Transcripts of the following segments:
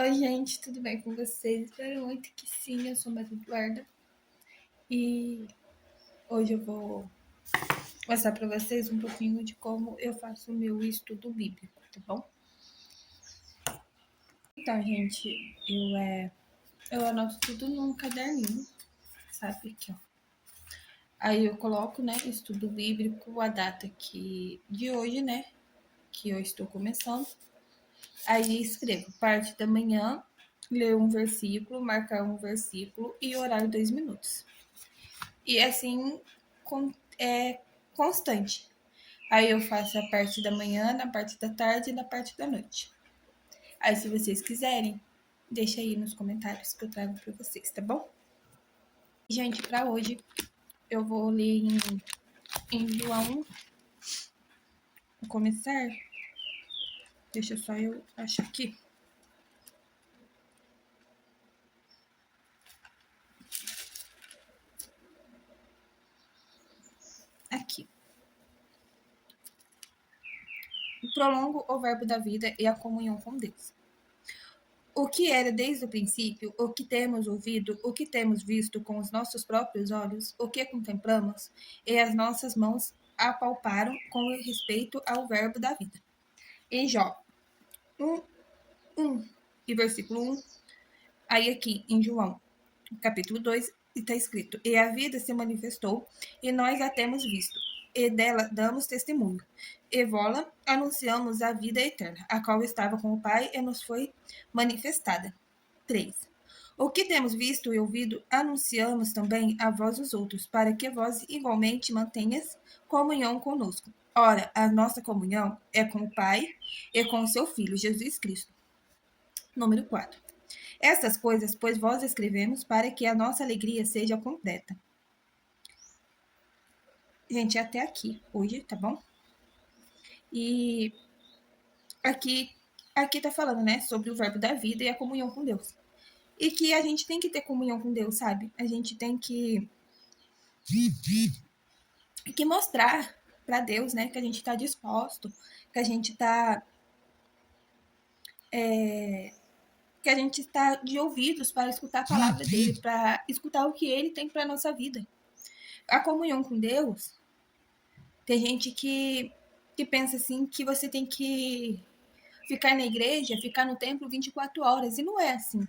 Oi, gente, tudo bem com vocês? Espero muito que sim, eu sou Maria Eduarda e hoje eu vou mostrar para vocês um pouquinho de como eu faço o meu estudo bíblico, tá bom? Então, gente, eu anoto tudo num caderninho, sabe? Aqui, ó. Aí eu coloco, né, estudo bíblico, a data de hoje, né, que eu estou começando. Aí escrevo parte da manhã, ler um versículo, marcar um versículo e orar 2 minutos. E assim é constante. Aí eu faço a parte da manhã, na parte da tarde e na parte da noite. Aí se vocês quiserem, deixa aí nos comentários que eu trago para vocês, tá bom? Gente, para hoje eu vou ler em João, vou começar. Deixa só eu achar aqui. Aqui. Prolongo o verbo da vida e a comunhão com Deus. O que era desde o princípio, o que temos ouvido, o que temos visto com os nossos próprios olhos, o que contemplamos, e as nossas mãos apalparam com respeito ao verbo da vida. Em Jó 1, 1 e versículo 1, aí aqui em João, capítulo 2, está escrito: E a vida se manifestou, e nós a temos visto, e dela damos testemunho. E vola anunciamos a vida eterna, a qual estava com o Pai e nos foi manifestada. 3. O que temos visto e ouvido, anunciamos também a vós os outros, para que vós igualmente mantenhas comunhão conosco. Ora, a nossa comunhão é com o Pai e com o seu Filho, Jesus Cristo. Número 4. Estas coisas, pois vós escrevemos, para que a nossa alegria seja completa. Gente, até aqui hoje, tá bom? E aqui tá falando, né, sobre o verbo da vida e a comunhão com Deus. E que a gente tem que ter comunhão com Deus, sabe? A gente tem que mostrar para Deus, né, que a gente está disposto, que a gente está que a gente está de ouvidos para escutar a palavra dele, para escutar o que ele tem para nossa vida. A comunhão com Deus, tem gente que pensa assim que você tem que ficar na igreja, ficar no templo 24 horas, e não é assim.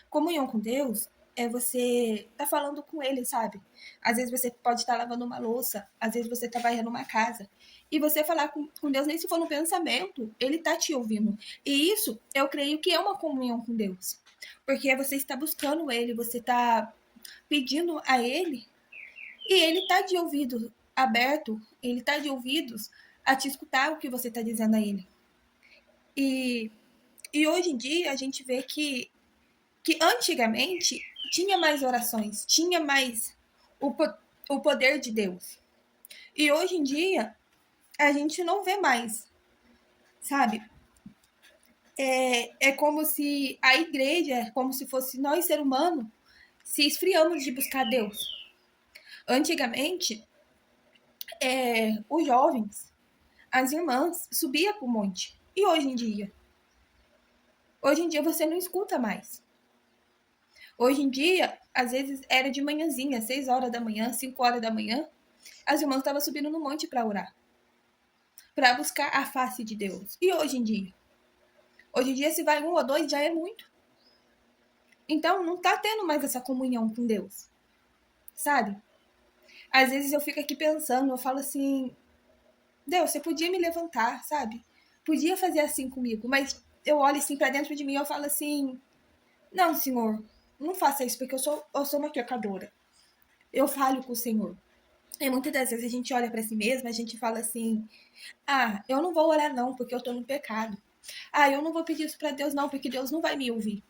Comunhão com Deus é você tá falando com ele, sabe? Às vezes você pode estar lavando uma louça, às vezes você tá varrendo uma casa. E você falar com Deus, nem se for no pensamento, ele tá te ouvindo. E isso, eu creio que é uma comunhão com Deus. Porque você está buscando ele, você tá pedindo a ele, e ele tá de ouvido aberto, ele tá de ouvidos a te escutar o que você tá dizendo a ele. E, e hoje em dia a gente vê que antigamente tinha mais orações, tinha mais o, o poder de Deus. E hoje em dia a gente não vê mais, sabe? É como se a igreja, como se fosse nós, ser humano, se esfriamos de buscar Deus. Antigamente, os jovens, as irmãs, subia para o monte. E hoje em dia? Hoje em dia você não escuta mais. Hoje em dia, às vezes era de manhãzinha, 6 horas da manhã, 5 horas da manhã, as irmãs estavam subindo no monte para orar, para buscar a face de Deus. E hoje em dia? Hoje em dia, se vai 1 ou 2, já é muito. Então, não tá tendo mais essa comunhão com Deus, sabe? Às vezes eu fico aqui pensando, eu falo assim, Deus, você podia me levantar, sabe? Podia fazer assim comigo, mas eu olho assim para dentro de mim e eu falo assim, não, Senhor, não faça isso, porque eu sou uma pecadora. Eu falho com o Senhor. E muitas das vezes a gente olha para si mesma, a gente fala assim, ah, eu não vou orar não, porque eu tô no pecado. Ah, eu não vou pedir isso para Deus não, porque Deus não vai me ouvir.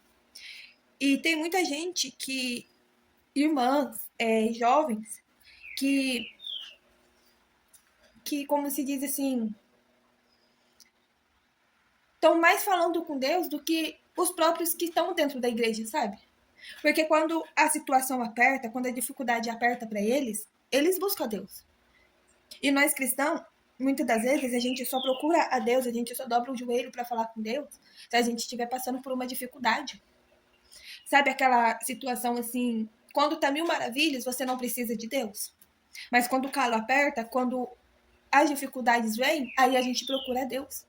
E tem muita gente irmãs, jovens, que, como se diz assim, estão mais falando com Deus do que os próprios que estão dentro da igreja, sabe? Porque quando a situação aperta, quando a dificuldade aperta para eles, eles buscam a Deus. E nós cristãos, muitas das vezes a gente só procura a Deus, a gente só dobra o joelho para falar com Deus se a gente estiver passando por uma dificuldade. Sabe aquela situação assim, quando tá mil maravilhas, você não precisa de Deus. Mas quando o calo aperta, quando as dificuldades vêm, aí a gente procura a Deus.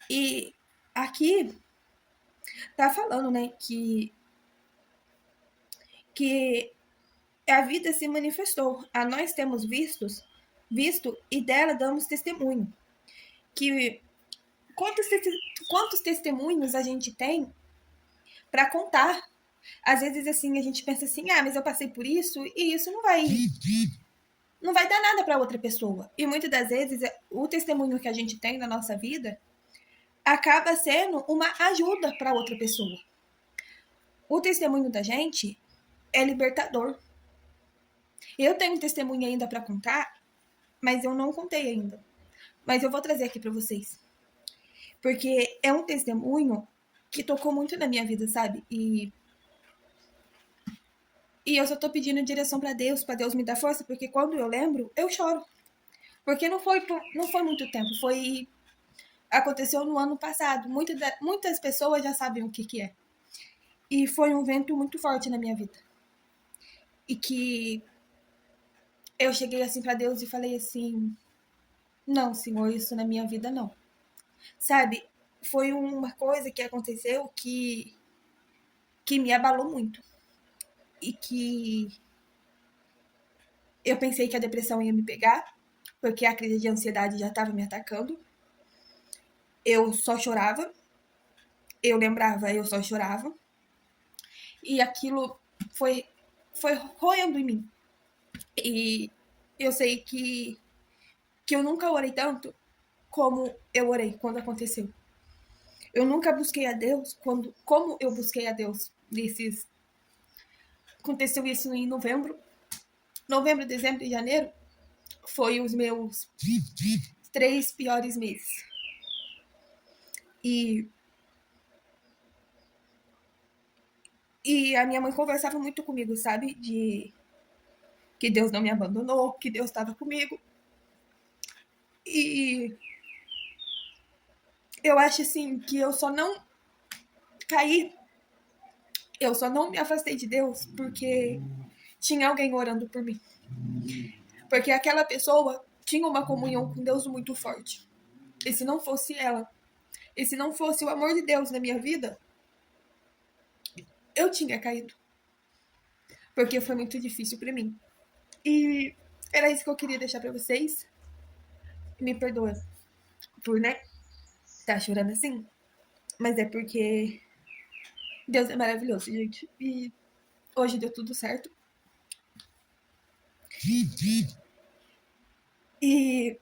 E aqui tá falando, né, que a vida se manifestou. A nós temos visto e dela damos testemunho. Que quantos, quantos testemunhos a gente tem para contar? Às vezes assim a gente pensa assim, ah, mas eu passei por isso e isso não vai dar nada para outra pessoa. E muitas das vezes o testemunho que a gente tem na nossa vida acaba sendo uma ajuda para outra pessoa. O testemunho da gente é libertador. Eu tenho um testemunho ainda para contar, mas eu não contei ainda. Mas eu vou trazer aqui para vocês. Porque é um testemunho que tocou muito na minha vida, sabe? E eu só tô pedindo direção para Deus me dar força, porque quando eu lembro, eu choro. Porque não foi muito tempo, aconteceu no ano passado. Muitas pessoas já sabem o que é. E foi um vento muito forte na minha vida. E que eu cheguei assim para Deus e falei assim: não, Senhor, isso na minha vida não. Sabe? Foi uma coisa que aconteceu que me abalou muito. E que eu pensei que a depressão ia me pegar, porque a crise de ansiedade já estava me atacando. Eu só chorava. Eu lembrava, eu só chorava. E aquilo foi roendo em mim. E eu sei que eu nunca orei tanto como eu orei quando aconteceu. Eu nunca busquei a Deus como eu busquei a Deus nesses. Aconteceu isso em novembro. Novembro, dezembro e janeiro foi os meus 3 piores meses. E, e a minha mãe conversava muito comigo, sabe? De que Deus não me abandonou, que Deus estava comigo. E eu acho assim que eu só não caí, eu só não me afastei de Deus porque tinha alguém orando por mim. Porque aquela pessoa tinha uma comunhão com Deus muito forte. E se não fosse ela, e se não fosse o amor de Deus na minha vida, eu tinha caído. Porque foi muito difícil para mim. E era isso que eu queria deixar para vocês. Me perdoa por, né, tá chorando assim. Mas é porque Deus é maravilhoso, gente. E hoje deu tudo certo. E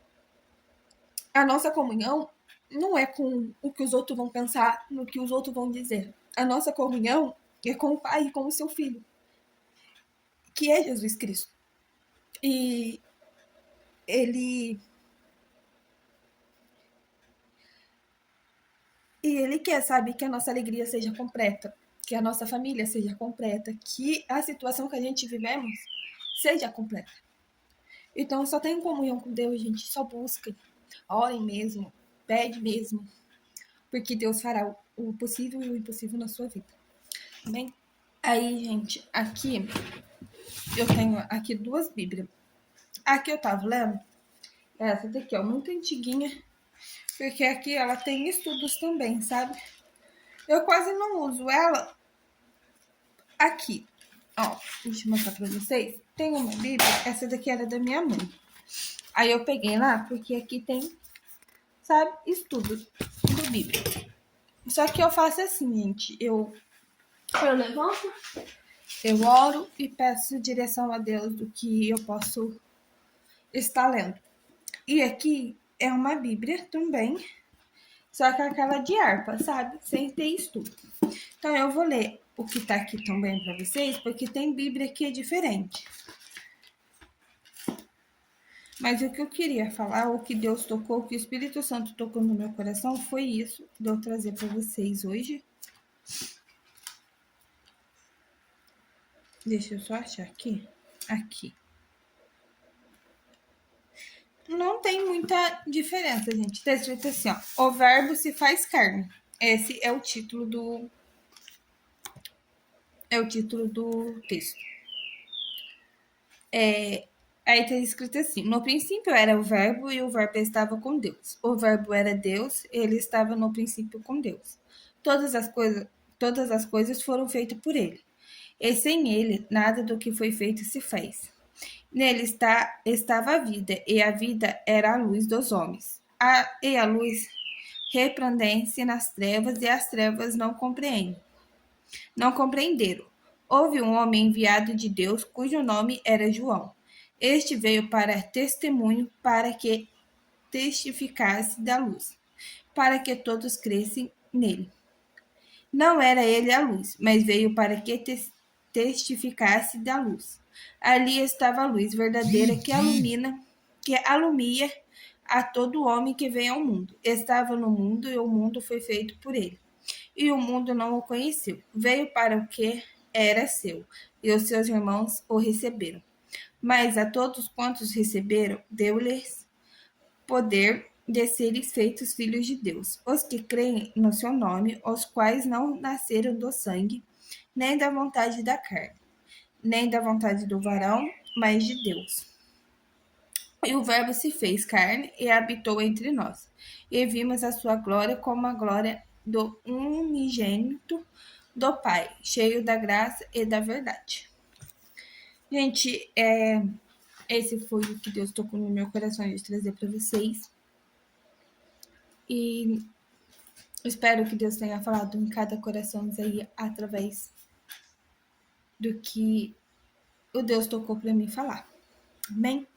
a nossa comunhão não é com o que os outros vão pensar, no que os outros vão dizer. A nossa comunhão é com o Pai e com o seu Filho, que é Jesus Cristo. E ele ele quer, sabe, que a nossa alegria seja completa, que a nossa família seja completa, que a situação que a gente vivemos seja completa. Então, só tem comunhão com Deus, gente, só busca, orem mesmo, pede mesmo, porque Deus fará o possível e o impossível na sua vida. Amém? Aí, gente, aqui eu tenho aqui 2 Bíblias. Aqui eu tava lendo, essa daqui, ó, muito antiguinha, porque aqui ela tem estudos também, sabe? Eu quase não uso ela aqui. Ó, deixa eu mostrar pra vocês. Tem uma Bíblia, essa daqui era da minha mãe. Aí eu peguei lá, porque aqui tem, sabe, estudos do Bíblia. Só que eu faço assim, gente, eu levanto, eu oro e peço direção a Deus do que eu posso estar lendo. E aqui é uma Bíblia também, só que aquela de harpa, sabe? Sem ter estudo. Então eu vou ler o que tá aqui também para vocês, porque tem Bíblia que é diferente. Mas o que eu queria falar, o que Deus tocou, o que o Espírito Santo tocou no meu coração, foi isso de eu trazer para vocês hoje. Deixa eu só achar aqui. Aqui. Não tem muita diferença, gente. Tá escrito assim, ó. O verbo se faz carne. Esse é o título do texto. Aí tá escrito assim: no princípio era o verbo e o verbo estava com Deus. O verbo era Deus, ele estava no princípio com Deus. Todas as coisas, todas as coisas foram feitas por ele. E sem ele, nada do que foi feito se fez. Nele estava a vida, e a vida era a luz dos homens. E a luz resplandece nas trevas, e as trevas não compreenderam. Houve um homem enviado de Deus, cujo nome era João. Este veio para testemunho, para que testificasse da luz, para que todos crescem nele. Não era ele a luz, mas veio para que testificasse da luz. Ali estava a luz verdadeira que alumia a todo homem que vem ao mundo. Estava no mundo e o mundo foi feito por ele. E o mundo não o conheceu. Veio para o que era seu, e os seus irmãos o receberam. Mas a todos quantos receberam, deu-lhes poder de serem feitos filhos de Deus, os que creem no seu nome, os quais não nasceram do sangue, nem da vontade da carne, nem da vontade do varão, mas de Deus. E o Verbo se fez carne e habitou entre nós, e vimos a sua glória como a glória do unigênito do Pai, cheio da graça e da verdade. Gente, esse foi o que Deus tocou no meu coração de trazer para vocês. E espero que Deus tenha falado em cada coração aí através do que o Deus tocou para mim falar. Amém?